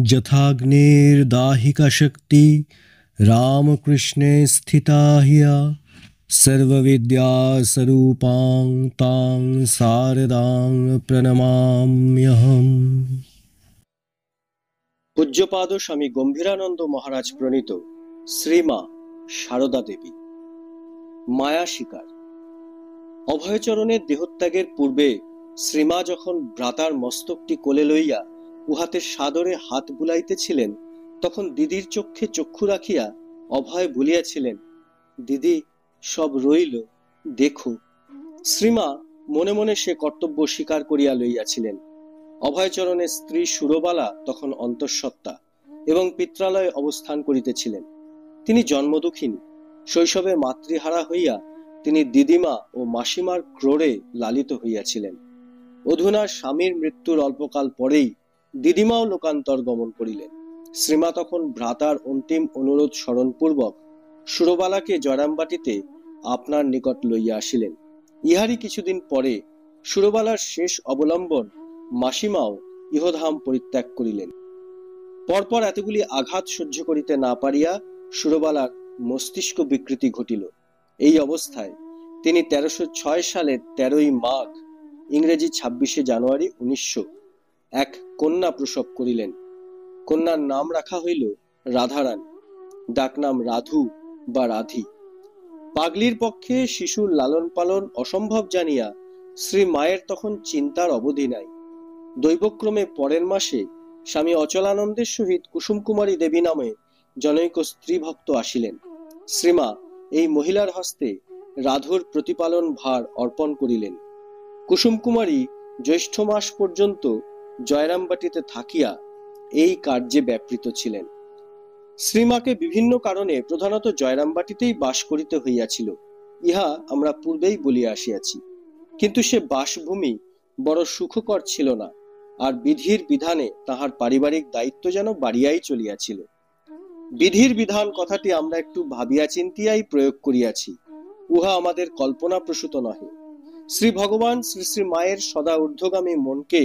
যথাগ্নির্দাহিকা শক্তি রামকৃষ্ণে স্থিতা হিয়া সর্ববিদ্যাস্বরূপাং তাং শারদাং প্রণমাম্যহম। পূজ্যপাদ স্বামী গম্ভীরানন্দ মহারাজ প্রণীত শ্রীমা সারদা দেবী। মায়া শিকার। অভয়চরণের দেহত্যাগের পূর্বে শ্রীমা যখন ভ্রাতার মস্তকটি কোলে লইয়া উহাতে সাদরে হাত বুলাইতেছিলেন, তখন দিদির চক্ষে চক্ষু রাখিয়া অভয় বলিয়াছিলেন, দিদি সব রইল, দেখো। শ্রীমা মনে মনে সে কর্তব্য স্বীকার করিয়া লইয়াছিলেন। অভয়চরণের স্ত্রী সুরবালা তখন অন্তঃসত্ত্বা এবং পিত্রালয়ে অবস্থান করিতেছিলেন। তিনি জন্মদুঃখিনী। শৈশবে মাতৃহারা হইয়া তিনি দিদিমা ও মাসিমার ক্রোড়ে লালিত হইয়াছিলেন। অধুনা স্বামীর মৃত্যুর অল্পকাল পরেই দিদিমাও লোকান্তর গমন করিলেন। শ্রীমা তখন ভ্রাতার অন্তিম অনুরোধ স্মরণপূর্বক সুরবালাকে জয়রামবাটিতে আপনার নিকট লইয়া আসিলেন। ইহারই কিছুদিন পরে সুরবালার শেষ অবলম্বন মাসিমাও ইহধাম পরিত্যাগ করিলেন। পরপর এতগুলি আঘাত সহ্য করিতে না পারিয়া সুরবালার মস্তিষ্ক বিকৃতি ঘটিল। এই অবস্থায় তিনি 1306 সালের 13ই মাঘ, ইংরেজি 26শে জানুয়ারি 1900 এক কন্যা প্রসব করিলেন। কন্যার নাম রাখা হইল রাধারানী, ডাকনাম রাধু বা রাধি। পাগলির পক্ষে শিশুর লালন পালন অসম্ভব জানিয়া শ্রী মায়ের তখন চিন্তার অবধি নাই। দৈবক্রমে পরের মাসে স্বামী অচলানন্দের সহিত কুসুম কুমারী দেবী নামে জনৈক স্ত্রী ভক্ত আসিলেন। শ্রীমা এই মহিলার হস্তে রাধুর প্রতিপালন ভার অর্পণ করিলেন। কুসুম কুমারী জ্যৈষ্ঠ মাস পর্যন্ত জয়রামবাটিতে থাকিয়া এই কার্যে ব্যাপৃত ছিলেন। শ্রীমাকে বিভিন্ন কারণে প্রধানত জয়রামবাটিতেই বাস করিতে হইয়াছিল, ইহা আমরা পূর্বেই বলিয়া আসিয়াছি। কিন্তু সে বাসভূমি বড় সুখকর ছিল না, আর বিধির বিধানে তাহার পারিবারিক দায়িত্ব যেন বাড়িয়াই চলিয়াছিল। বিধির বিধান কথাটি আমরা একটু ভাবিয়া চিন্তিয়াই প্রয়োগ করিয়াছি, উহা আমাদের কল্পনা প্রসূত নহে। শ্রী ভগবান শ্রী শ্রী মায়ের সদা ঊর্ধ্বগামী মনকে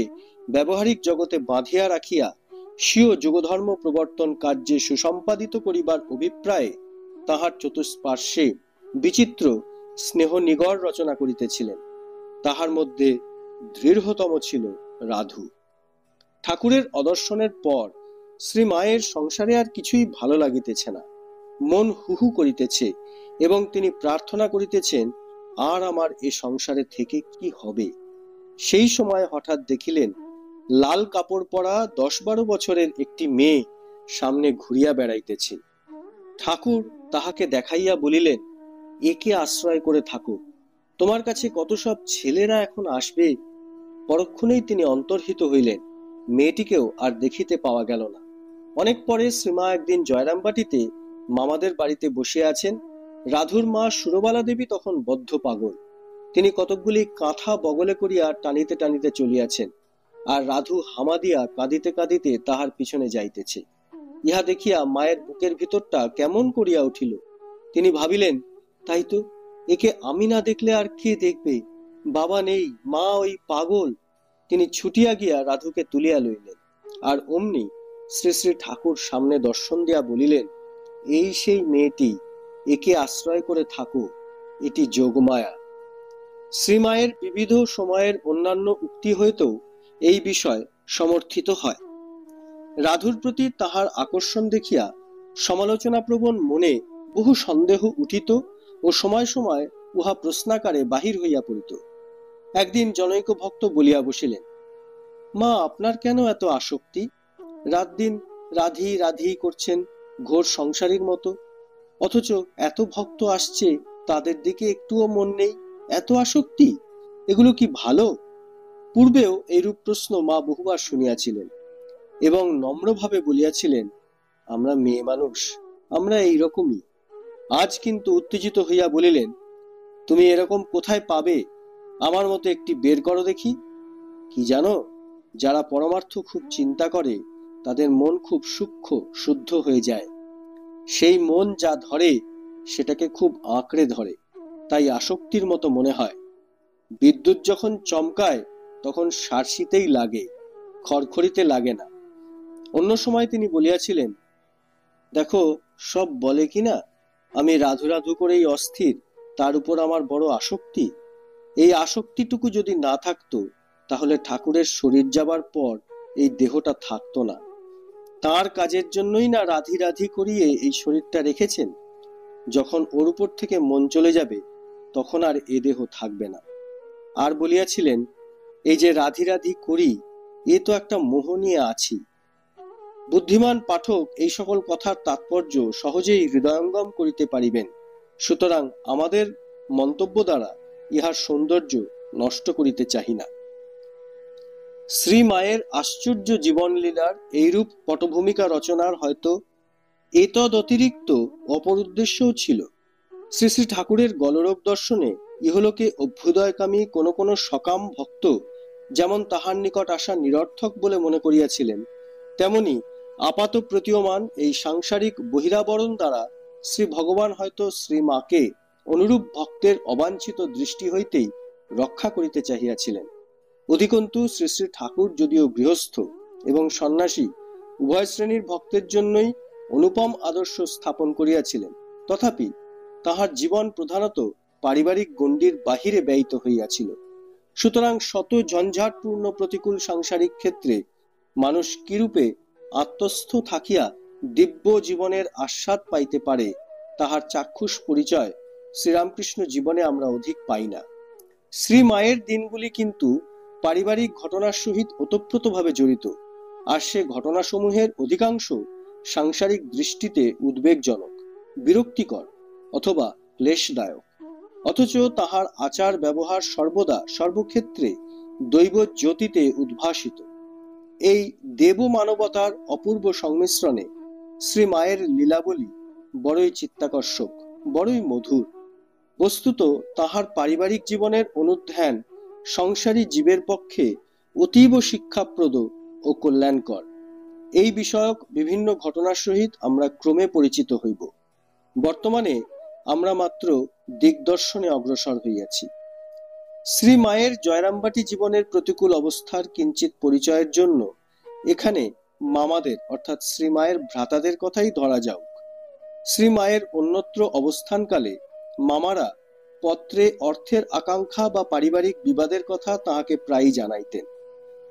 ব্যবহারিক জগতে বাঁধিয়া রাখিয়া স্বীয় যুগধর্ম প্রবর্তন কার্যে সুসম্পাদিত করিবার অভিপ্রায়ে তাহার চতুষ্পার্শ্বে বিচিত্র স্নেহ নিগর রচনা করিতেছিলেন। তাহার মধ্যে দৃঢ়তম ছিল রাধু। ঠাকুরের অদর্শনের পর শ্রী মায়ের সংসারে আর কিছুই ভালো লাগিতেছে না, মন হুহু করিতেছে এবং তিনি প্রার্থনা করিতেছেন, আর আমার এ সংসারে থেকে কি হবে। সেই সময় হঠাৎ দেখিলেন লাল কাপড় পরা 10-12 বছরের একটি মেয়ে সামনে ঘুরিয়া বেড়াইতেছে। ঠাকুর তাহাকে দেখাইয়া বলিলেন, একে আশ্রয় করে থাকো, তোমার কাছে কত সব ছেলেরা এখন আসবে। পরক্ষণেই তিনি অন্তর্হিত হইলেন, মেয়েটিকেও আর দেখিতে পাওয়া গেল না। অনেক পরে শ্রীমা একদিন জয়রামবাটিতে মামাদের বাড়িতে বসে আছেন। রাধুর মা সুরবালা দেবী তখন বদ্ধ পাগল। তিনি কতকগুলি কাঁথা বগলে করিয়া টানিতে টানিতে চলিয়াছেন, আর রাধু হামা দিয়া কাঁদিতে কাঁদিতে তাহার পিছনে যাইতেছে। ইহা দেখিয়া মায়ের বুকের ভিতরটা কেমন করিয়া উঠিল। তিনি ভাবিলেন, তাই তো, একে আমি না দেখলে আর কে দেখবে। বাবা নেই, মা ওই পাগল। তিনি ছুটিয়া গিয়া রাধুকে তুলিয়া লইলেন, আর অমনি শ্রী শ্রী ঠাকুর সামনে দর্শন দিয়া বলিলেন, এই সেই মেয়েটি, একে আশ্রয় করে থাকো, এটি যোগমায়া। শ্রীমায়ের বিবিধ সময়ের অন্যান্য উক্তি হইতেও এই বিষয় সমর্থিত হয়। রাধুর প্রতি তাহার আকর্ষণ দেখিয়া সমালোচনাপ্রবণ মনে বহু সন্দেহ উঠিত ও সময় সময় উহা প্রশ্নাকারে বাহির হইয়া পড়িত। একদিন জনৈক ভক্ত বলিয়া বসিলেন, মা আপনার কেন এত আসক্তি? রাত দিন রাধি রাধি করছেন ঘোর সংসারীর মতো, অথচ এত ভক্ত আসছে, তাদের দিকে একটুও মন নেই, এত আসক্তি, এগুলো কি ভালো? পূর্বেও এইরূপ প্রশ্ন মা বহুবার শুনিয়াছিলেন এবং নম্রভাবে বলিয়াছিলেন, আমরা মেয়ে মানুষ, আমরা এইরকমই। আজ কিন্তু উত্তেজিত হইয়া বলিলেন, তুমি এরকম কোথায় পাবে? আমার মতো একটি বের করো দেখি। কি জানো, যারা পরমার্থ খুব চিন্তা করে তাদের মন খুব সূক্ষ্ম শুদ্ধ হয়ে যায়। সেই মন যা ধরে সেটাকে খুব আঁকড়ে ধরে, তাই আসক্তির মতো মনে হয়। বিদ্যুৎ যখন চমকায় তখন সার্সিতেই লাগে, খড়খড়িতে লাগে না। অন্য সময় তিনি বলিয়াছিলেন, দেখো, সব বলে কিনা আমি রাধু রাধু করেই অস্থির, তার উপর আমার বড় আসক্তি। এই আসক্তিটুকু যদি না থাকতো, তাহলে ঠাকুরের শরীর যাবার পর এই দেহটা থাকতো না। তার কাজের জন্যই না রাধি রাধি করিয়ে এই শরীরটা রেখেছেন। যখন ওর উপর থেকে মন চলে যাবে, তখন আর এ দেহ থাকবে না। আর বলিয়াছিলেন, এই যে রাধি রাধি করি, এ তো একটা মোহ নিয়ে আছি। বুদ্ধিমান পাঠক এই সকল কথার তাৎপর্য সহজেই হৃদয়ঙ্গম করিতে পারিবেন। সুতরাং আমাদের মন্তব্য দ্বারা ইহার সৌন্দর্য নষ্ট করিতে চাহি না। শ্রী মায়ের আশ্চর্য জীবনলীলার এইরূপ পটভূমিকা রচনার হয়তো এতদ অতিরিক্ত অপর উদ্দেশ্যও ছিল। শ্রী শ্রী ঠাকুরের গলরোগ দর্শনে ইহলোকে অভ্যুদয়কামী কোন কোন সকাম ভক্ত যেমন তাহার নিকট আসা নিরর্থক বলে মনে করিয়াছিলেন, তেমনি আপাত প্রতীয়মান এই সাংসারিক বহিরাবরণ দ্বারা শ্রী ভগবান হয়তো শ্রী মাকে অনুরূপ ভক্তের অবাঞ্ছিত দৃষ্টি হইতেই রক্ষা করিতে চাহিয়াছিলেন। অধিকন্তু শ্রী শ্রী ঠাকুর যদিও গৃহস্থ এবং সন্ন্যাসী উভয় শ্রেণীর ভক্তের জন্যই অনুপম আদর্শ স্থাপন করিয়াছিলেন, তথাপি তাহার জীবন প্রধানত পারিবারিক গণ্ডির বাহিরে ব্যয়িত হইয়াছিল। সুতরাং শত ঝঞ্ঝাটপূর্ণ প্রতিকূল সাংসারিক ক্ষেত্রে মানুষ কিরূপে আত্মস্থ থাকিয়া দিব্য জীবনের আস্বাদ পাইতে পারে, তাহার চাক্ষুষ পরিচয় শ্রীরামকৃষ্ণ জীবনে আমরা অধিক পাই না। শ্রী মায়ের দিনগুলি কিন্তু পারিবারিক ঘটনার সহিত ওতপ্রোতভাবে জড়িত, আর সে ঘটনাসমূহের অধিকাংশ সাংসারিক দৃষ্টিতে উদ্বেগজনক, বিরক্তিকর অথবা ক্লেশদায়ক। অথচ তাহার আচার ব্যবহার সর্বদা সর্বক্ষেত্রে দৈব জ্যোতিতে উদ্ভাসিত। এই দেব মানবতার অপূর্ব সংমিশ্রণে শ্রী মায়ের লীলাবলী বড়ই চিত্তাকর্ষক, বড়ই মধুর। বস্তুত তাহার পারিবারিক জীবনের অনুধ্যান সংসারী জীবের পক্ষে অতীব শিক্ষাপ্রদ ও কল্যাণকর। এই বিষয়ক বিভিন্ন ঘটনার সহিত আমরা ক্রমে পরিচিত হইব। বর্তমানে আমরা মাত্র দিগদর্শনে অগ্রসর হইয়াছি। শ্রী মায়ের জয়রামবাটি জীবনের প্রতিকূল অবস্থার কিঞ্চিত পরিচয়ের জন্য এখানে মামাদের অর্থাৎ শ্রী মায়ের ভ্রাতাদের কথাই ধরা যাক। শ্রী মায়ের অন্যত্র অবস্থানকালে মামারা পত্রে অর্থের আকাঙ্ক্ষা বা পারিবারিক বিবাদের কথা তাহাকে প্রায়ই জানাইতেন।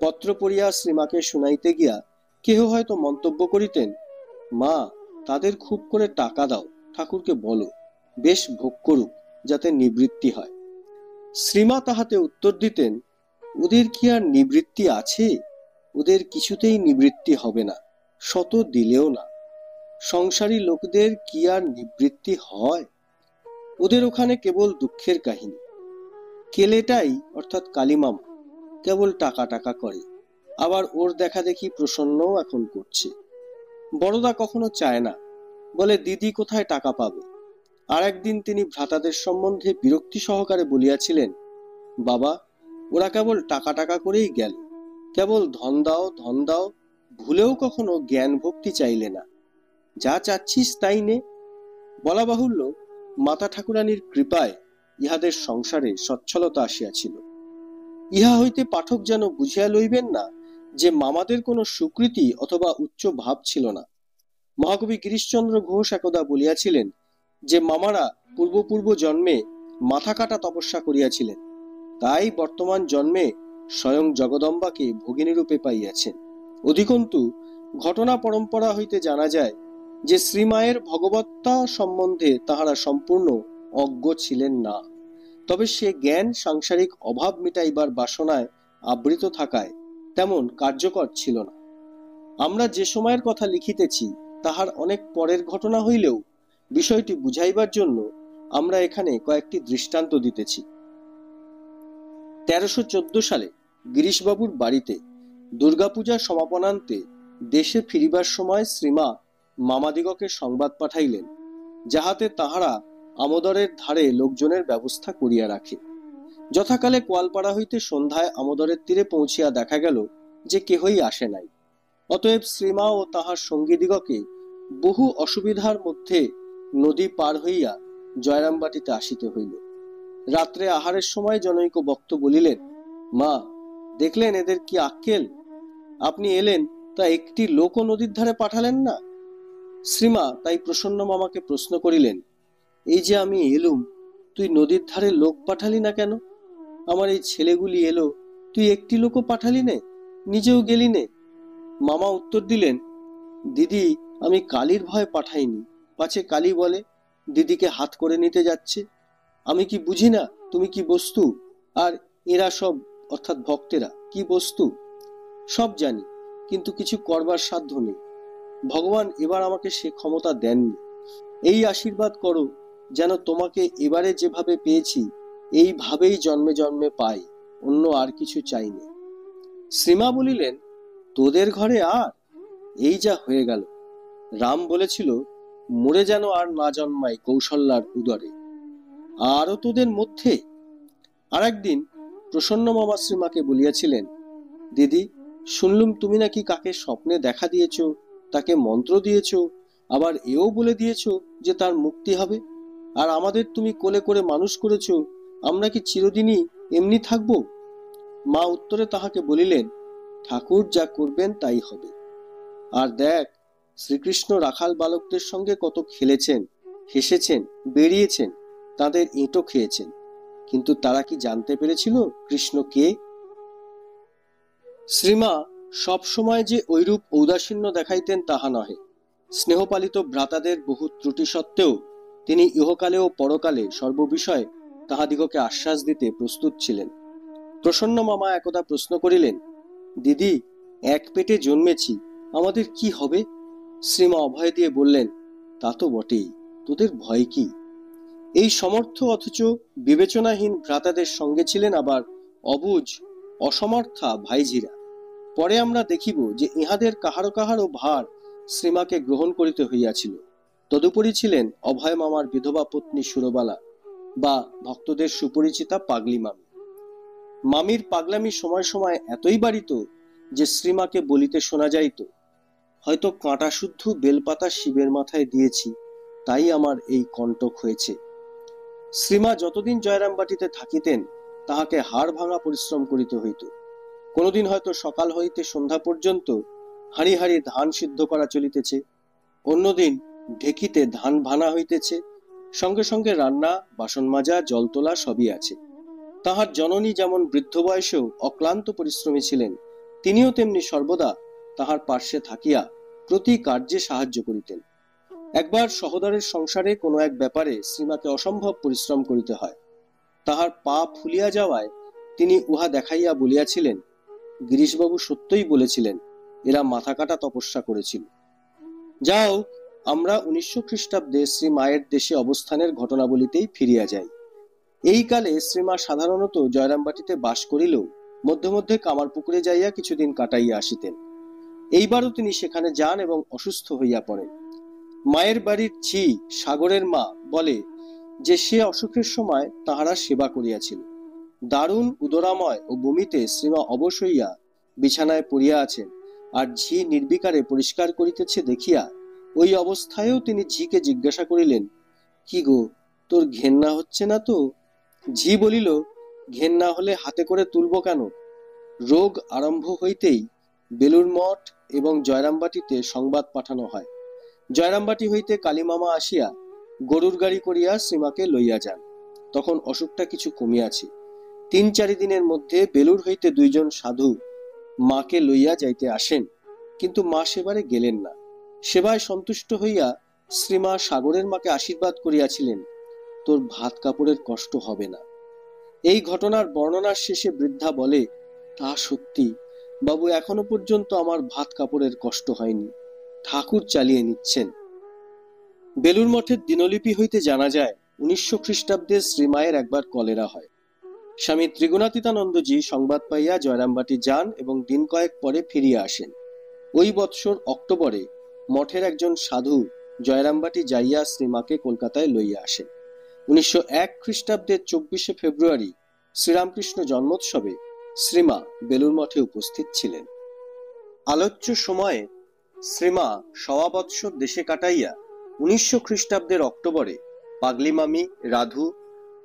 পত্র পড়িয়া শ্রীমাকে শুনাইতে গিয়া কেহ হয়তো মন্তব্য করিতেন, মা, তাদের খুব করে টাকা দাও, ঠাকুরকে বলো বেশ ভোগ করুক, যাতে নিবৃত্তি হয়। শ্রীমা তাহাতে উত্তর দিতেন, ওদের কি আর নিবৃত্তি আছে? ওদের কিছুতেই নিবৃত্তি হবে না, শত দিলেও না। সংসারী লোকদের কি আর নিবৃত্তি হয়? ওদের ওখানে কেবল দুঃখের কাহিনী। কেলেটাই অর্থাৎ কালীমামা কেবল টাকা টাকা করে, আবার ওর দেখা দেখি প্রসন্নও এখন করছে। বড়দা কখনো চায় না, বলে দিদি কোথায় টাকা পাবে। আর একদিন তিনি ভ্রাতাদের সম্বন্ধে বিরক্তি সহকারে বলিয়াছিলেন, বাবা, ওরা কেবল টাকা টাকা করেই গেল, কেবল ধন দাও ধন দাও, ভুলেও কখনো জ্ঞান ভক্তি চাইলে না। যা চাচ্ছিস তাই নে। বলা বাহুল্য, মাতা ঠাকুরানীর কৃপায় ইহাদের সংসারে সচ্ছলতা আসিয়াছিল। ইহা হইতে পাঠক যেন বুঝিয়া লইবেন না যে মামাদের কোনো সুকৃতি অথবা উচ্চ ভাব ছিল না। মহাকবি গিরিশচন্দ্র ঘোষ একদা বলিয়াছিলেন যে মামারা পূর্ব জন্মে মাথা কাটা তপস্যা করিয়াছিলেন, তাই বর্তমান জন্মে স্বয়ং জগদম্বাকে ভগিনীরূপে পাইয়াছেন। অধিকন্তু ঘটনা পরম্পরা হইতে জানা যায় যে শ্রীমায়ের ভগবত্তা সম্বন্ধে তাহারা সম্পূর্ণ অজ্ঞ ছিলেন না। তবে সে জ্ঞান সাংসারিক অভাব মিটাইবার বাসনায় আবৃত থাকায় তেমন কার্যকর ছিল না। আমরা যে সময়ের কথা লিখিতেছি তাহার অনেক পরের ঘটনা হইলেও বিষয়টি বুঝাইবার জন্য আমরা এখানে কয়েকটি দৃষ্টান্ত দিতেছি। 1314 সালে গিরিশবাবুর বাড়িতে দুর্গাপূজার সমাপনান্তে দেশে ফিরিবার সময় শ্রীমা মামাদিগকে সংবাদ পাঠাইলেন, যাহাতে তাহারা আমোদরের ধারে লোকজনের ব্যবস্থা করিয়া রাখে। যথাকালে কোয়ালপাড়া হইতে সন্ধ্যায় আমোদরের তীরে পৌঁছিয়া দেখা গেল যে কেহই আসে নাই। অতএব শ্রীমা ও তাহার সঙ্গীদিগকে বহু অসুবিধার মধ্যে নদী পার হইয়া জয়রামবাটিতে আসিতে হইল। রাত্রে আহারের সময় জনৈক বক্ত বলিলেন, মা, দেখলেন এদের কি আক্কেল? আপনি এলেন, তা একটি লোকও নদীর ধারে পাঠালেন না? শ্রীমা তাই প্রসন্ন মামাকে প্রশ্ন করিলেন, এই যে আমি এলুম, তুই নদীর ধারে লোক পাঠালি না কেন? আমার এই ছেলেগুলি এলো, তুই একটি লোকও পাঠালি নে, নিজেও গেলি নে? মামা উত্তর দিলেন, দিদি, আমি কালীর ভয় পাঠাইনি, পাছে কালী বলে দিদিকে হাত করে নিতে যাচ্ছে। আমি কি বুঝি না তুমি কি বস্তু, আর এরা সব অর্থাৎ ভক্তেরা কি বস্তু? সব জানি, কিন্তু কিছু করবার সাধ্য নেই। ভগবান এবার আমাকে সে ক্ষমতা দেননি। এই আশীর্বাদ করো যেন তোমাকে এবারে যেভাবে পেয়েছি এইভাবেই জন্মে জন্মে পাই, অন্য আর কিছু চাইনি। শ্রীমা বলিলেন, তোদের ঘরে আর এই যা হয়ে গেল। রাম বলেছিল, মরে যেন আর না জন্মায় কৌশল্যার উদরে, আরও তোদের মধ্যে। আর একদিন প্রসন্ন মামা শ্রীমাকে বলিয়াছিলেন, দিদি, শুনলুম তুমি নাকি কাকে স্বপ্নে দেখা দিয়েছ, তাকে মন্ত্র দিয়েছ, আবার এও বলে দিয়েছ যে তার মুক্তি হবে, আর আমাদের তুমি কোলে করে মানুষ করেছ, আমরা কি চিরদিনই এমনি থাকবো? মা উত্তরে তাহাকে বলিলেন, ঠাকুর যা করবেন তাই হবে। আর দেখ, শ্রীকৃষ্ণ রাখাল বালকদের সঙ্গে কত খেলেছেন, হেসেছেন, বেরিয়েছেন, তাদের এঁটো খেয়েছেন, কিন্তু তারা কি জানতে পেরেছিল কৃষ্ণ কে? শ্রীমা সব সময় যে ঐরূপ ঔদাসীন্য দেখাইতেন তাহা নহে। স্নেহপালিত ভ্রাতাদের বহু ত্রুটি সত্ত্বেও তিনি ইহকালে ও পরকালে সর্ববিষয়ে তাহাদিগকে আশ্বাস দিতে প্রস্তুত ছিলেন। প্রসন্ন মামা একদা প্রশ্ন করিলেন, দিদি, এক পেটে জন্মেছি, আমাদের কি হবে? শ্রীমা অভয় দিয়ে বললেন, তা তো বটেই, তোদের ভয় কি? এই সমর্থ অথচ বিবেচনাহীন ভ্রাতাদের সঙ্গে ছিলেন আবার অবুঝ অসমর্থা ভাইঝিরা। পরে আমরা দেখিব যে ইহাদের কাহারো কাহারো ভার শ্রীমাকে গ্রহণ করিতে হইয়াছিল। তদুপরি ছিলেন অভয় মামার বিধবা পত্নী সুরবালা, বা ভক্তদের সুপরিচিতা পাগলি মামি। মামির পাগলামি সময় সময় এতই বাড়িত যে শ্রীমাকে বলিতে শোনা যাইত, হয়তো কাঁটা শুদ্ধ বেলপাতা শিবের মাথায় দিয়েছি, তাই আমার এই কণ্টক হয়েছে। শ্রীমা যতদিন জয়রামবাটিতে থাকিতেন তাহাকে হাড় ভাঙা পরিশ্রম করিতে হইত। কোনদিন হয়তো সকাল হইতে সন্ধ্যা পর্যন্ত হাঁড়ি হাঁড়ি ধান সিদ্ধ করা চলিতেছে, অন্যদিন ঢেকিতে ধান ভানা হইতেছে, সঙ্গে সঙ্গে রান্না, বাসন মাজা, জল তোলা সবই আছে। তাহার জননী যেমন বৃদ্ধ বয়সেও অক্লান্ত পরিশ্রমী ছিলেন, তিনিও তেমনি সর্বদা তাহার পার্শ্বে থাকিয়া প্রতি কার্যে সাহায্য করিতেন। একবার সহোদরের সংসারে কোনো এক ব্যাপারে শ্রীমাকে অসম্ভব পরিশ্রম করিতে হয়। তাহার পা ফুলিয়া যাওয়ায় তিনি উহা দেখাইয়া বলিয়াছিলেন, গিরিশবাবু সত্যই বলেছিলেন, এরা মাথা কাটা তপস্যা করেছিল। যাও, আমরা 1900 খ্রিস্টাব্দে শ্রী মায়ের দেশে অবস্থানের ঘটনাবলিতেই ফিরিয়া যাই। এই কালে শ্রীমা সাধারণত জয়রামবাটিতে বাস করিলেও মধ্যে মধ্যে কামারপুকুরে যাইয়া কিছুদিন কাটাইয়া আসিতেন। এইবারও তিনি সেখানে যান এবং অসুস্থ হইয়া পড়েন। মায়ের বাড়ির ঝি সাগরের মা বলে যে সে অসুখের সময় তাহারা সেবা করিয়াছিল। দারুণ উদরাময় ও বমিতে শ্রীমা অবশ হইয়া বিছানায় পড়িয়া আছেন, আর ঝি নির্বিকারে পরিষ্কার করিতেছে দেখিয়া ওই অবস্থায়ও তিনি ঝিকে জিজ্ঞাসা করিলেন, কি গো, তোর ঘেন্না হচ্ছে না তো? ঝি বলিল, ঘেন্না হলে হাতে করে তুলব কেন? রোগ আরম্ভ হইতেই বেলুর মঠ এবং জয়রামবাটিতে সংবাদ পাঠানো হয়। জয়রামবাটি হইতে কালীমামা আসিয়া গরুর গাড়ি করিয়া শ্রীমাকে লইয়া যান। তখন অসুখটা কিছু কমিয়াছে। 3-4 দিনের মধ্যে বেলুর হইতে 2 জন সাধু মাকে লইয়া যাইতে আসেন, কিন্তু মা সেবারে গেলেন না। সেবায় সন্তুষ্ট হইয়া শ্রীমা সাগরের মাকে আশীর্বাদ করিয়াছিলেন, তোর ভাত কাপড়ের কষ্ট হবে না। এই ঘটনার বর্ণনার শেষে বৃদ্ধা বলে, তা সত্যি বাবু, এখনো পর্যন্ত আমার ভাত কাপড়ের কষ্ট হয়নি, ঠাকুর চালিয়ে নিচ্ছেন। বেলুর মঠের দিনলিপি হইতে জানা যায় 1900 খ্রিস্টাব্দে শ্রীমায়ের একবার কলেরা হয়। স্বামী ত্রিগুণাতীতানন্দজি সংবাদ পাইয়া জয়রামবাটি যান এবং দিন কয়েক পরে ফিরিয়া আসেন। ওই বৎসর অক্টোবরে মঠের একজন সাধু জয়রামবাটি যাইয়া শ্রীমাকে কলকাতায় লইয়া আসেন। 1901 খ্রিস্টাব্দের 24শে ফেব্রুয়ারি শ্রীরামকৃষ্ণ জন্মোৎসবে শ্রীমা বেলুর মঠে উপস্থিত ছিলেন। আলোচ্য সময়ে শ্রীমা 1.25 বৎসর দেশে কাটাইয়া 1900 খ্রিস্টাব্দের অক্টোবরে পাগলি মামি, রাধু,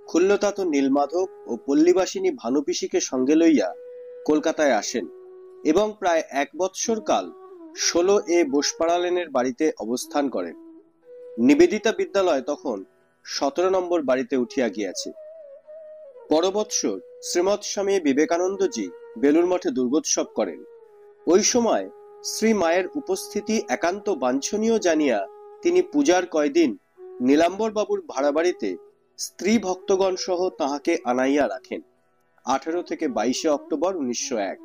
খুল্লতাত নীলমাধব ও পল্লীবাসিনী ভানুপিসিকে সঙ্গে লইয়া কলকাতায় আসেন এবং প্রায় 1 বৎসর কাল 16A বোসপাড়া লেনের বাড়িতে অবস্থান করেন। নিবেদিতা বিদ্যালয় তখন 17 নম্বর বাড়িতে উঠিয়া গিয়াছে। পরবৎসর শ্রীমৎ স্বামী বিবেকানন্দজি বেলুর মঠে দুর্গোৎসব করেন। ওই সময় শ্রী মায়ের উপস্থিতি একান্ত বাঞ্ছনীয় জানিয়া তিনি পূজার কয়দিন নীলাম্বর বাবুর ভাড়া বাড়িতে স্ত্রী ভক্তগণ সহ তাহাকে আনাইয়া রাখেন। 18 থেকে 22 অক্টোবর 1901।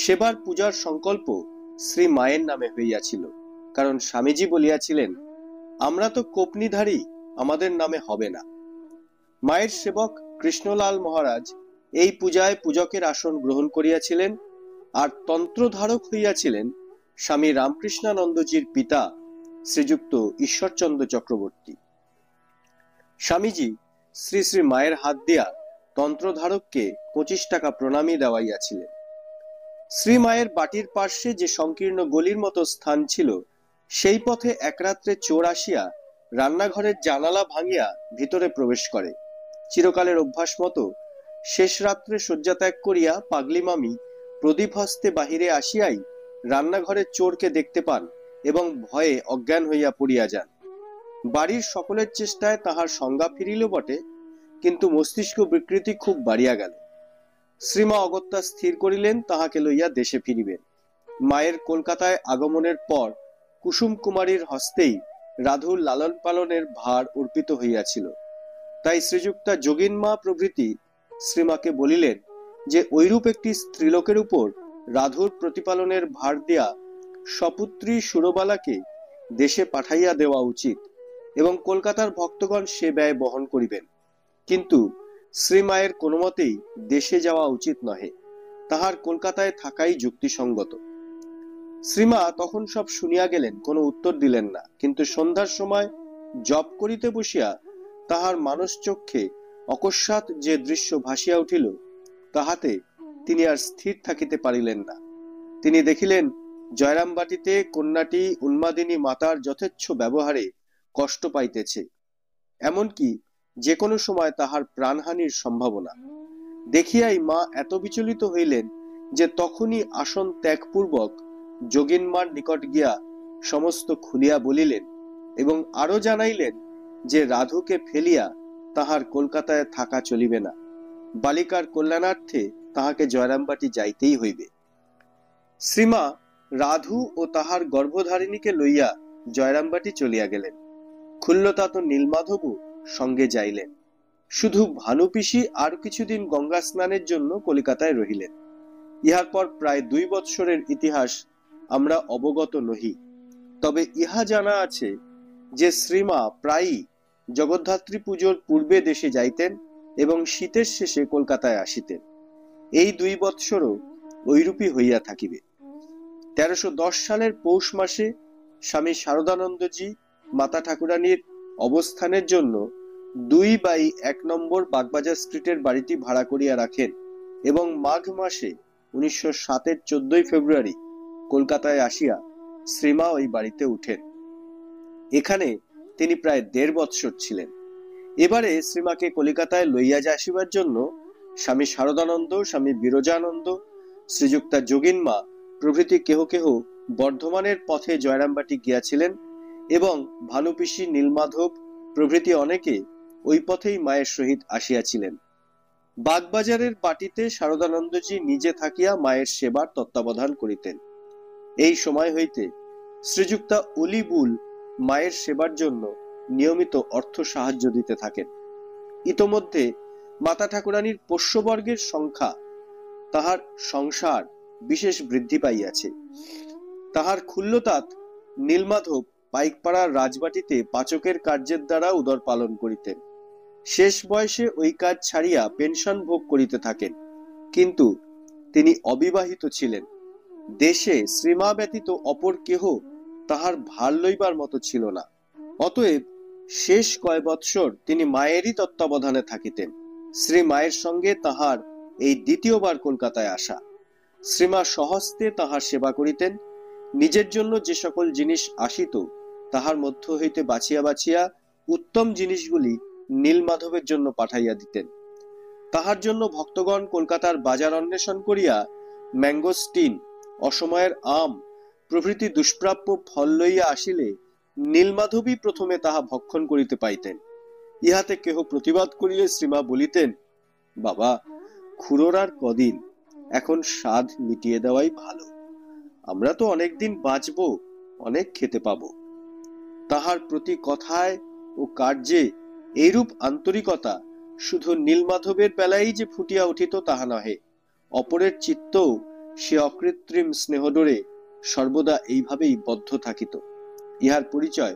সেবার পূজার সংকল্প শ্রী মায়ের নামে হইয়াছিল, কারণ স্বামীজি বলিয়াছিলেন, আমরা তো কোপনিধারী, আমাদের নামে হবে না। মায়ের সেবক কৃষ্ণলাল মহারাজ এই পূজায় পূজকের আসন গ্রহণ করিয়াছিলেন, আর তন্ত্রধারক হইয়াছিলেন স্বামী রামকৃষ্ণানন্দজির পিতা শ্রীযুক্ত ঈশ্বরচন্দ্র চক্রবর্তী। স্বামীজি শ্রী শ্রী মায়ের হাত দিয়া তন্ত্রধারককে 25 টাকা প্রণামী দেওয়াইয়াছিলেন। শ্রী মায়ের বাটির পার্শ্বে যে সংকীর্ণ গলির মতো স্থান ছিল, সেই পথে এক রাত্রে চোর আসিয়া রান্নাঘরের জানালা ভাঙিয়া ভিতরে প্রবেশ করে। চিরকালের অভ্যাস মতো শেষ রাত্রে শয্যা ত্যাগ করিয়া পাগলি মামি প্রদীপ হস্তে বাহিরে আসিয়াই রান্নাঘরের চোরকে দেখতে পান এবং ভয়ে অজ্ঞান হইয়া পড়িয়া যান। বাড়ির সকলের চেষ্টায় তাহার সংজ্ঞা ফিরিল বটে, কিন্তু মস্তিষ্ক বিকৃতি খুব বাড়িয়া গেল। শ্রীমা অগত্যা স্থির করিলেন তাহাকে লইয়া দেশে ফিরিবেন। মায়ের কলকাতায় আগমনের পর কুসুম কুমারীর হস্তেই রাধুর লালন পালনের ভার অর্পিত হইয়াছিল। তাই শ্রীযুক্তা যোগিনমা প্রভৃতি শ্রীমাকে বলিলেন যে ঐরূপ একটি স্ত্রীলোকের উপর রাধুর প্রতিপালনের ভার দিয়া সপুত্রী সুরবালাকে দেশে পাঠাইয়া দেওয়া উচিত এবং কলকাতার ভক্তগণ সে ব্যয় বহন করিবেন। কিন্তু শ্রীমায়ের কোনো মতেই দেশে যাওয়া উচিত নহে, তাহার কলকাতায় থাকাই যুক্তিসঙ্গত। শ্রীমা তখন সব শুনিয়া গেলেন, কোনো উত্তর দিলেন না। কিন্তু সন্ধ্যার সময় জপ করিতে বসিয়া তাহার মানস চক্ষে অকস্মাৎ যে দৃশ্য ভাসিয়া উঠিল, তাহাতে তিনি আর স্থির থাকিতে পারিলেন না। তিনি দেখিলেন জয়রামবাটিতে কন্যাটি উন্মাদিনী মাতার যথেচ্ছ ব্যবহারে কষ্ট পাইতেছে, এমনকি যে কোনো সময় তাহার প্রাণহানির সম্ভাবনা। দেখিয়াই মা এত বিচলিত হইলেন যে তখনই আসন ত্যাগপূর্বক যোগিনমার নিকট গিয়া সমস্ত খুলিয়া বলিলেন এবং আরো জানাইলেন যে রাধুকে ফেলিয়া তাহার কলকাতায় থাকা চলিবে না, বালিকার কল্যাণার্থে তাহাকে জয়রামবাটি যাইতেই হইবে। শ্রীমা রাধু ও তাহার গর্ভধারিণীকে লইয়া জয়রামবাটি চলিয়া গেলেন। খুল্লতাত নীলমাধবও সঙ্গে যাইলেন। শুধু ভানুপিসি আর কিছুদিন গঙ্গা স্নানের জন্য কলিকাতায় রহিলেন। ইহার পর প্রায় 2 বৎসরের ইতিহাস আমরা অবগত নহি। তবে ইহা জানা আছে যে শ্রীমা প্রায়ই জগদ্ধাত্রী পুজোর পূর্বে দেশে যাইতেন এবং শীতের শেষে কলকাতায় আসিতেন। এই 2 বৎসরও ঐরূপই হইয়া থাকিবে। 1310 সালের পৌষ মাসে স্বামী শারদানন্দজি মাতা ঠাকুরানীর অবস্থানের জন্য 2/1 নম্বর বাগবাজার স্ট্রিটের বাড়িটি ভাড়া করিয়া রাখেন এবং মাঘ মাসে 1907-এর 14 ফেব্রুয়ারি কলকাতায় আসিয়া শ্রীমা ওই বাড়িতে উঠেন। এখানে তিনি প্রায় 1.5 বৎসর ছিলেন। এবারে শ্রীমাকে কলিকাতায় লইয়া আসিবার জন্য স্বামী শারদানন্দ, স্বামী বিরজানন্দ, শ্রীযুক্তা যোগিনমা প্রভৃতি কেহ কেহ বর্ধমানের পথে জয়রামবাটি গিয়াছিলেন এবং ভানুপিসি, নীলমাধব প্রভৃতি অনেকে ওই পথেই মায়ের সহিত আসিয়াছিলেন। বাগবাজারের বাটিতে শারদানন্দজি নিজে থাকিয়া মায়ের সেবার তত্ত্বাবধান করিতেন। এই সময় হইতে শ্রীযুক্তা অলিবুল মায়ের সেবার জন্য নিয়মিত অর্থ সাহায্য দিতে থাকেন। ইতোমধ্যে মাতা ঠাকুরানীর পোষ্যবর্গের সংখ্যা, তাহার সংসার বিশেষ বৃদ্ধি পাইয়াছে। তাহার খুল্লতাত নীলমাধব পাইকপাড়ার রাজবাটিতে পাচকের কার্যের দ্বারা উদর পালন করিতেন। শেষ বয়সে ওই কাজ ছাড়িয়া পেনশন ভোগ করিতে থাকেন, কিন্তু তিনি অবিবাহিত ছিলেন। দেশে শ্রীমা ব্যতীত অপর কেহ তাহার ভার লইবার মতো ছিল না। অতএব শেষ কয় বৎসর তিনি মায়েরই তত্ত্বাবধানে থাকিতেন। শ্রী মায়ের সঙ্গে তাহার এই দ্বিতীয়বার কলকাতায় আসা। শ্রীমা স্বহস্তে তাহার সেবা করিতেন। নিজের জন্য যে সকল জিনিস আসিত তাহার মধ্য হইতে বাছিয়া বাছিয়া উত্তম জিনিসগুলি নীলমাধবের জন্য পাঠাইয়া দিতেন। তাহার জন্য ভক্তগণ কলকাতার বাজার অন্বেষণ করিয়া ম্যাঙ্গোস্টিন, অসময়ের আম, প্রভৃতি দুষ্প্রাপ্য ফল লইয়া আসিলে নীলমাধবী প্রথমে তাহা ভক্ষণ করিতে পাইতেন। ইহাতে কেহ প্রতিবাদ করিলে শ্রীমা বলিতেন, বাবা, খুড়োর আর কদিন, এখন স্বাদ মিটিয়ে দেওয়াই ভালো। আমরা তো অনেকদিন বাঁচব, অনেক খেতে পাব। তাহার প্রতি কথায় ও কার্যে এইরূপ আন্তরিকতা শুধু নীলমাধবের বেলায় যে ফুটিয়া উঠিত তাহা নহে, অপরের চিত্তও সে অকৃত্রিম স্নেহডোরে সর্বদা এইভাবেই বদ্ধ থাকিত। ইহার পরিচয়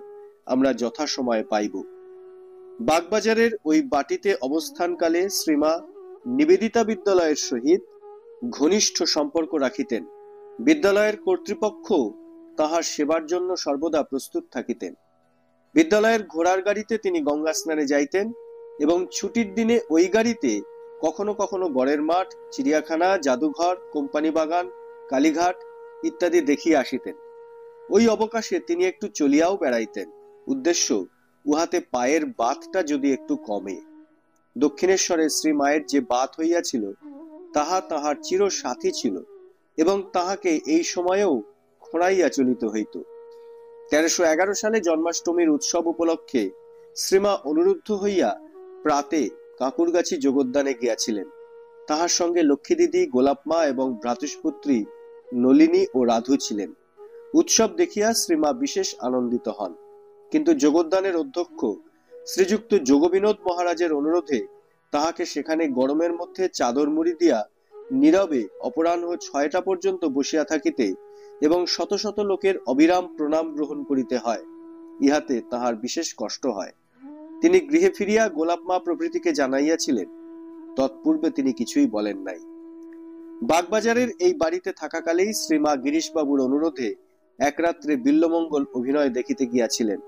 আমরা যথাসময়ে পাইব। বাগবাজারের ওই বাটিতে অবস্থানকালে শ্রীমা নিবেদিতা বিদ্যালয়ের সহিত ঘনিষ্ঠ সম্পর্ক রাখিতেন। বিদ্যালয়ের কর্তৃপক্ষ তাহার সেবার জন্য সর্বদা প্রস্তুত থাকিতেন। বিদ্যালয়ের ঘোড়ার গাড়িতে তিনি গঙ্গা স্নানে যাইতেন এবং ছুটির দিনে ওই গাড়িতে কখনো কখনো গড়ের মাঠ, চিড়িয়াখানা, জাদুঘর, কোম্পানি বাগান, কালীঘাট ইত্যাদি দেখিয়া আসিতেন। ওই অবকাশে তিনি একটু চলিয়াও বেড়াইতেন, উদ্দেশ্য উহাতে পায়ের বাতটা যদি একটু কমে। দক্ষিণেশ্বরে শ্রী মায়ের যে বাত হইয়াছিল তাহা তাহার চির সাথী ছিল এবং তাহাকে এই সময়েও খোঁড়াইয়া চলিতে হইত। 1311 সালে জন্মাষ্টমীর উৎসব উপলক্ষে শ্রীমা অনুরুদ্ধ হইয়া প্রাতে কাকুরগাছি যোগদানে গিয়াছিলেন। তাহার সঙ্গে লক্ষ্মী দিদি, গোলাপ মা এবং ভ্রাতুষ্পুত্রী নলিনী ও রাধু ছিলেন। উৎসব দেখিয়া শ্রীমা বিশেষ আনন্দিত হন, কিন্তু যোগদানের অধ্যক্ষ শ্রীযুক্ত যোগবিনোদ মহারাজের অনুরোধে তাহাকে সেখানে গরমের মধ্যে চাদর মুড়ি দিয়া নীরবে অপরাহ্ন 6টা পর্যন্ত বসিয়া থাকিতে এবং শত শত লোকের অবিরাম প্রণাম গ্রহণ করিতে হয়। ইহাতে তাহার বিশেষ কষ্ট হয়। তিনি গৃহে ফিরিয়া গোলাপ মা প্রভৃতিকে জানাইয়াছিলেন, তৎপূর্বে তিনি কিছুই বলেন নাই। বাগবাজারের এই বাড়িতে থাকাকালেই শ্রীমা গিরিশবাবুর অনুরোধে এক রাত্রে বিল্বমঙ্গল অভিনয় দেখিতে গিয়াছিলেন।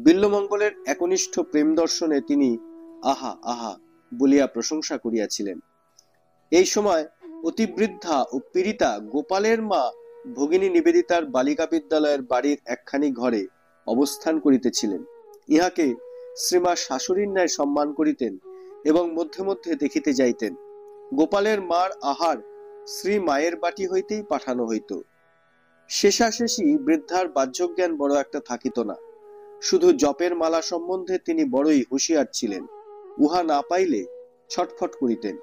বিল্বমঙ্গলের একনিষ্ঠ প্রেম দর্শনে তিনি আহা আহা বলিয়া প্রশংসা করিয়াছিলেন। এই সময় অতিবৃদ্ধা ও পীড়িতা গোপালের মা ভগিনী নিবেদিতার বালিকা বিদ্যালয়ের বাড়ির একখানি ঘরে অবস্থান করিতেছিলেন। ইহাকে শ্রীমা শাশুড়ির ন্যায় সম্মান করিতেন এবং মধ্যে মধ্যে দেখিতে যাইতেন। গোপালের মার আহার শ্রী মায়ের বাটি হইতেই পাঠানো হইত। শেষাশেষি বৃদ্ধার বাহ্যজ্ঞান বড় একটা থাকিত না। শুধু জপের মালা সম্বন্ধে তিনি বড়ই হুঁশিয়ার ছিলেন। উহা না পাইলে ছটফট করিতেন,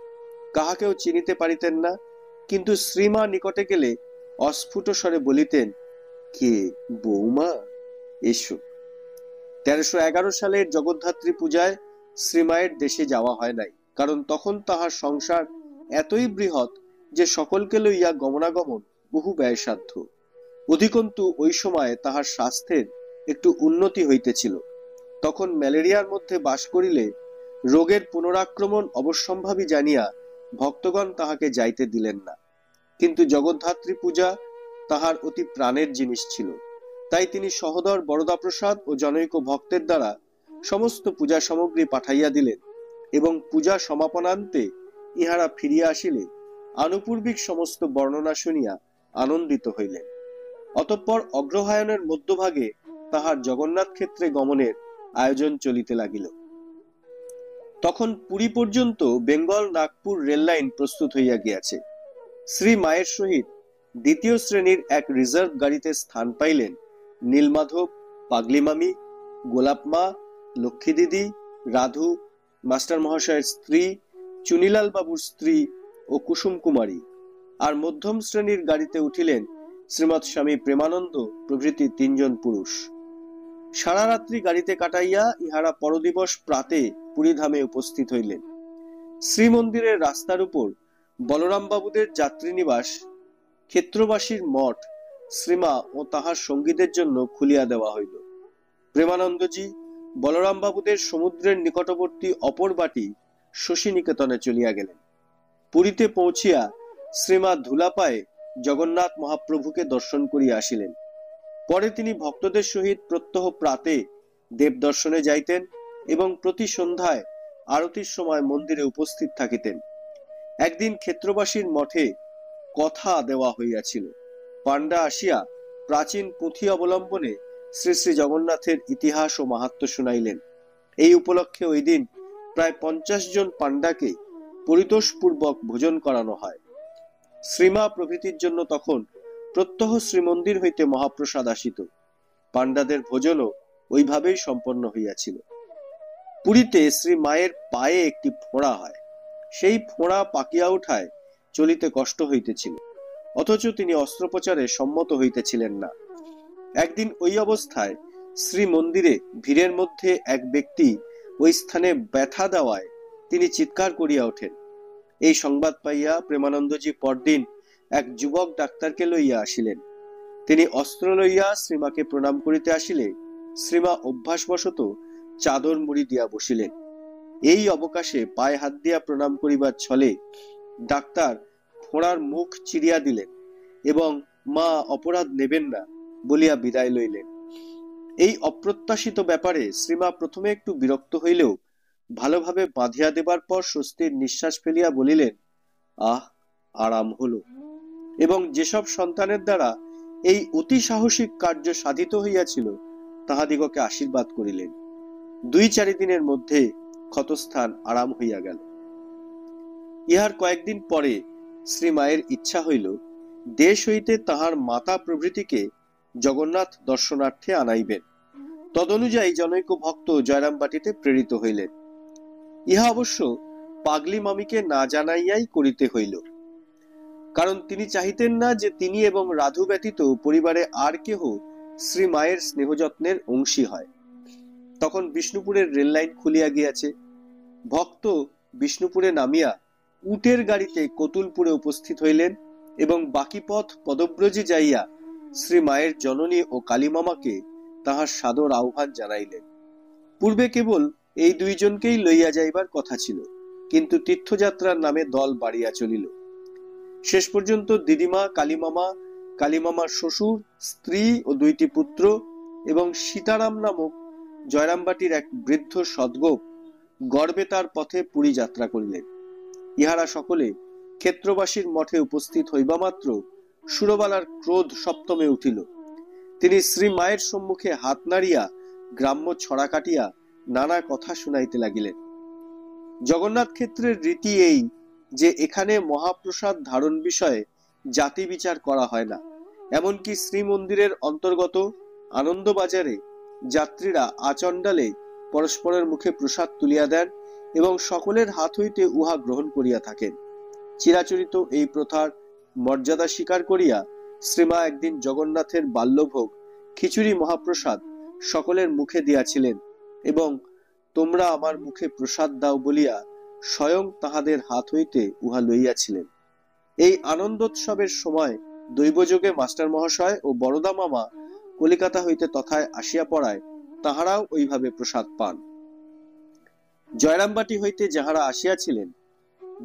কাহাকেও চিনিতে পারিতেন না। কিন্তু শ্রীমা নিকটে গেলে অস্ফুট স্বরে বলিতেন, কে বৌমা, এসো। 1311 সালের জগদ্ধাত্রী পূজায় শ্রীমায়ের দেশে যাওয়া হয় নাই, কারণ তখন তাহার সংসার এতই বৃহৎ যে সকলকে লইয়া গমনাগমন বহু ব্যয়সাধ্য। অধিকন্তু ওই সময় তাহার স্বাস্থ্যের একটু উন্নতি হইতেছিল। তখন ম্যালেরিয়ার মধ্যে বাস করিলে রোগের পুনরাক্রমণ অবশ্যম্ভাবী জানিয়া ভক্তগণ তাহাকে যাইতে দিলেন না। কিন্তু জগদ্ধাত্রী পূজা তাহার অতি প্রাণের জিনিস ছিল, তাই তিনি সহোদর বরদাপ্রসাদ ও জনৈক ভক্তের দ্বারা সমস্ত পূজা সামগ্রী পাঠাইয়া দিলেন এবং পূজা সমাপনান্তে ইহারা ফিরিয়া আসিলে আনুপূর্বিক সমস্ত বর্ণনা শুনিয়া আনন্দিত হইলেন। অতঃপর অগ্রহায়ণের মধ্যভাগে তাহার জগন্নাথ ক্ষেত্রে গমনের আয়োজন চলিতে লাগিল। তখন পুরী পর্যন্ত বেঙ্গল নাগপুর রেল লাইন প্রস্তুত হইয়া গিয়াছে। শ্রী মায়ের সহিত দ্বিতীয় শ্রেণীর এক রিজার্ভ গাড়িতে স্থান পাইলেন নীলমাধব, পাগলি মামি, গোলাপ মা, লক্ষ্মী দিদি, রাধু, মাস্টার মহাশয়ের স্ত্রী, চুনিলাল বাবুর স্ত্রী ও কুসুম কুমারী। আর মধ্যম শ্রেণীর গাড়িতে উঠিলেন শ্রীমৎ স্বামী প্রেমানন্দ প্রভৃতি 3 জন পুরুষ। সারা রাত্রি গাড়িতে কাটাইয়া ইহারা পরদিবস প্রাতে পুরীধামে উপস্থিত হইলেন। শ্রীমন্দিরের রাস্তার উপর বলরাম বাবুদের যাত্রী নিবাস, ক্ষেত্রবাসীর মঠ শ্রীমা ও তাহার সঙ্গীদের জন্য খুলিয়া দেওয়া হইল। প্রেমানন্দজি বলরাম বাবুদের সমুদ্রের নিকটবর্তী অপর বাটি শশী নিকেতনে চলিয়া গেলেন। পুরীতে পৌঁছিয়া শ্রীমা ধুলাপায়ে জগন্নাথ মহাপ্রভুকে দর্শন করিয়া আসিলেন। পরে তিনি ভক্তদের সহিত প্রত্যহ প্রাতে দেব দর্শনে যাইতেন এবং প্রতি সন্ধ্যায় আরতির সময় মন্দিরে উপস্থিত থাকিতেন। একদিন ক্ষেত্রবাসীর মঠে কথা দেওয়া হইয়াছিল। পাণ্ডা আসিয়া প্রাচীন পুঁথি অবলম্বনে শ্রী শ্রী জগন্নাথের ইতিহাস ও মাহাত্ম্য শুনাইলেন। এই উপলক্ষে ওই দিন প্রায় 50 জন পাণ্ডাকে পরিতোষপূর্বক ভোজন করানো হয়। শ্রীমা প্রভৃতির জন্য তখন প্রত্যহ শ্রীমন্দির হইতে মহাপ্রসাদ আসিত। পাণ্ডাদের ভোজনও ওইভাবেই সম্পন্ন হইয়াছিল। পুরীতে শ্রী মায়ের পায়ে একটি ফোঁড়া হয়। সেই ফোঁড়া পাকিয়া উঠায় চলিতে কষ্ট হইতেছিল, অথচ তিনি অস্ত্রোপচারে সম্মত হইতেছিলেন না। একদিন ওই অবস্থায় শ্রী মন্দিরে ভিড়ের মধ্যে এক ব্যক্তি ওই স্থানে ব্যথা দেওয়ায় তিনি চিৎকার করিয়া ওঠেন। এই সংবাদ পাইয়া প্রেমানন্দজি পরদিন এক যুবক ডাক্তারকে লইয়া আসিলেন। তিনি অস্ত্র লইয়া শ্রীমাকে প্রণাম করিতে আসিলে শ্রীমা অভ্যাসবশত চাদর মুড়ি দিয়া বসিলেন। এই অবকাশে পায়ে হাত দিয়া প্রণাম করিবার ছলে ডাক্তার ফোঁড়ার মুখ চিরিয়া দিলেন এবং মা অপরাধ নেবেন না বলিয়া বিদায় লইলেন। এই অপ্রত্যাশিত ব্যাপারে শ্রীমা প্রথমে একটু বিরক্ত হইলেও ভালোভাবে বাঁধিয়া দেবার পর স্বস্তির নিঃশ্বাস ফেলিয়া বলিলেন, আহ, আরাম হলো। এবং যেসব সন্তানের দ্বারা এই অতি সাহসিক কার্য সাধিত হইয়াছিল তাহাদিগকে আশীর্বাদ করিলেন। 2-4 দিনের মধ্যে ক্ষতস্থান আরাম হইয়া গেল। ইহার কয়েকদিন পরে শ্রী মায়ের ইচ্ছা হইল দেশ হইতে তাহার মাতা প্রভৃতিকে জগন্নাথ দর্শনার্থে আনাইবেন। তদনুযায়ী জনৈক ভক্ত জয়রামবাটিতে প্রেরিত হইলেন। ইহা অবশ্য পাগলি মামিকে না জানাইয়াই করিতে হইল, কারণ তিনি চাহিতেন না যে তিনি এবং রাধু ব্যতীত পরিবারে আর কেহ শ্রী মায়ের স্নেহযত্নের অংশী হয়। তখন বিষ্ণুপুরের রেল লাইন খুলিয়া গিয়াছে। ভক্ত বিষ্ণুপুরে নামিয়া উটের গাড়িতে কতুলপুরে উপস্থিত হইলেন এবং বাকি পথ পদব্রজে যাইয়া শ্রী মায়ের জননী ও কালীমামাকে তাহার সাদর আহ্বান জানাইলেন। পূর্বে কেবল এই দুইজনকেই লইয়া যাইবার কথা ছিল, কিন্তু তীর্থযাত্রার নামে দল বাড়িয়া চলিল। শেষ পর্যন্ত দিদিমা, কালীমামা, কালীমামার শ্বশুর, স্ত্রী ও 2টি পুত্র এবং সীতারাম নামক জয়রামবাটির এক বৃদ্ধ সদ্গোপ গর্বে তার পথে পুরী যাত্রা করিলেন। ইহারা সকলে ক্ষেত্রবাসীর মঠে উপস্থিত হইবা মাত্র সুরবালার ক্রোধ সপ্তমে উঠিল। তিনি শ্রী মায়ের সম্মুখে হাত নাড়িয়া গ্রাম্য ছড়া কাটিয়া নানা কথা শুনাইতে লাগিলেন। জগন্নাথ ক্ষেত্রের রীতি এই যে এখানে মহাপ্রসাদ ধারণ বিষয়ে জাতি বিচার করা হয় না। এমনকি শ্রীমন্দিরের অন্তর্গত আনন্দবাজারে যাত্রীরা আচণ্ডালে পরস্পরের মুখে প্রসাদ তুলিয়া দেন এবং সকলের হাত হইতে উহা গ্রহণ করিয়া থাকেন। চিরাচরিত এই প্রথার মর্যাদা স্বীকার করিয়া শ্রীমা একদিন জগন্নাথের বাল্যভোগ খিচুড়ি মহাপ্রসাদ সকলের মুখে দিয়াছিলেন এবং তোমরা আমার মুখে প্রসাদ দাও বলিয়া স্বয়ং তাহাদের হাত হইতে উহা লইয়াছিলেন। এই আনন্দোৎসবের সময় দৈবযোগে মাস্টার মহাশয় ও বরদা মামা কলিকাতা হইতে তথায় আসিয়া পড়ায় তাহারাও ওইভাবে প্রসাদ পান। জয়রামবাটি হইতে যাহারা আসিয়াছিলেন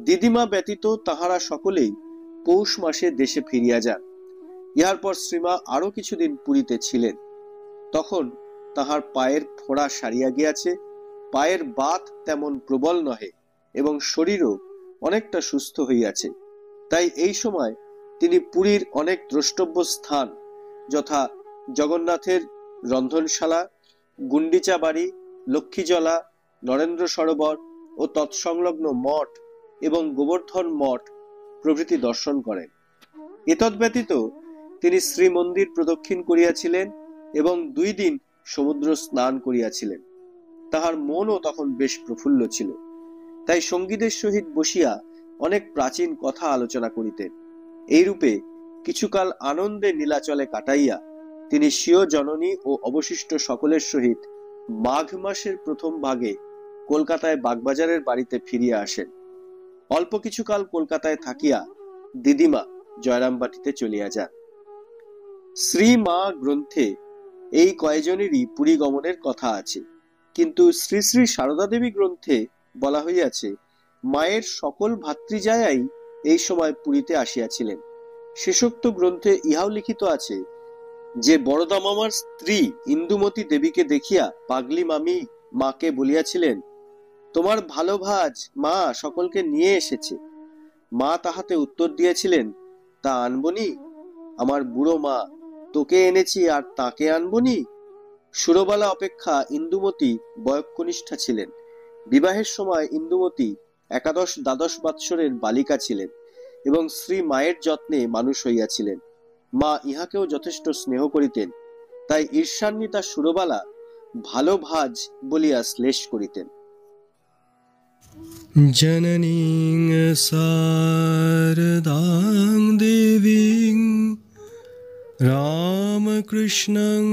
দিদিমা ব্যতীত তাহারা সকলেই পৌষ মাসে দেশে ফিরিয়া যান। ইহার পর শ্রীমা আরো কিছুদিন পুরীতে ছিলেন। তখন তাহার পায়ের ফোঁড়া সারিয়া গিয়াছে, পায়ের বাত তেমন প্রবল নহে এবং শরীরও অনেকটা সুস্থ হইয়াছে। তাই এই সময় তিনি পুরীর অনেক দ্রষ্টব্য স্থান যথা জগন্নাথের রন্ধনশালা, গুন্ডিচা বাড়ি, লক্ষ্মীজলা, নরেন্দ্র সরোবর ও তৎসংলগ্ন মঠ এবং গোবর্ধন মঠ প্রভৃতি দর্শন করেন। এতদ ব্যতীত তিনি শ্রীমন্দির প্রদক্ষিণ করিয়াছিলেন এবং 2 দিন সমুদ্র স্নান করিয়াছিলেন। তাহার মনও তখন বেশ প্রফুল্ল ছিল। তাই সঙ্গীদের সহিত বসিয়া অনেক প্রাচীন কথা আলোচনা করিতেন। এইরূপে কিছুকাল আনন্দে নীলাচলে কাটাইয়া তিনি স্বীয় জননী ও অবশিষ্ট সকলের সহিত মাঘ মাসের প্রথম ভাগে কলকাতায় বাগবাজারের বাড়িতে ফিরিয়া আসেন। অল্প কিছুকাল কলকাতায় থাকিয়া দিদিমা জয়রামবাটিতে চলিয়া যান। শ্রী মা গ্রন্থে এই কয়জনেরই পুরী গমনের কথা আছে, কিন্তু শ্রী শ্রী সারদা দেবী গ্রন্থে বলা হইয়াছে মায়ের সকল ভাতৃজায়াই এই সময় পুরীতে আসিয়াছিলেন। শেষোক্ত গ্রন্থে ইহাও লিখিত আছে যে বরদা মামার স্ত্রী ইন্দুমতী দেবীকে দেখিয়া পাগলি মামি মাকে বলিয়াছিলেন, তোমার ভালো ভাজ মা সকলকে নিয়ে এসেছে। মা তাহাতে উত্তর দিয়েছিলেন, তা আনবনি? আমার বুড়ো মা, তোকে এনেছি আর তাকে আনবনি? সুরবালা অপেক্ষা ইন্দুমতী বয়ঃকনিষ্ঠা ছিলেন। বিবাহের সময় ইন্দুমতী 11-12 বৎসরের বালিকা ছিলেন এবং শ্রী মায়ের যত্নে মানুষ হইয়াছিলেন। মা ইহাকেও যথেষ্ট স্নেহ করিতেন, তাই ঈর্ষান্বিতা সুরবালা ভালো ভাজ বলিয়া শ্লেষ করিতেন। জননীং শারদাং দেবীং রামকৃষ্ণং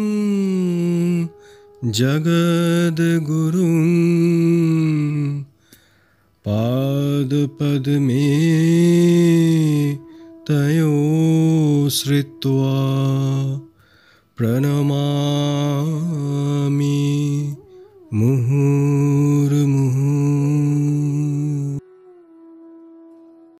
জগদ্গুরুং পাদপদ্মে তয়ো শ্রিত্বা প্রণমামি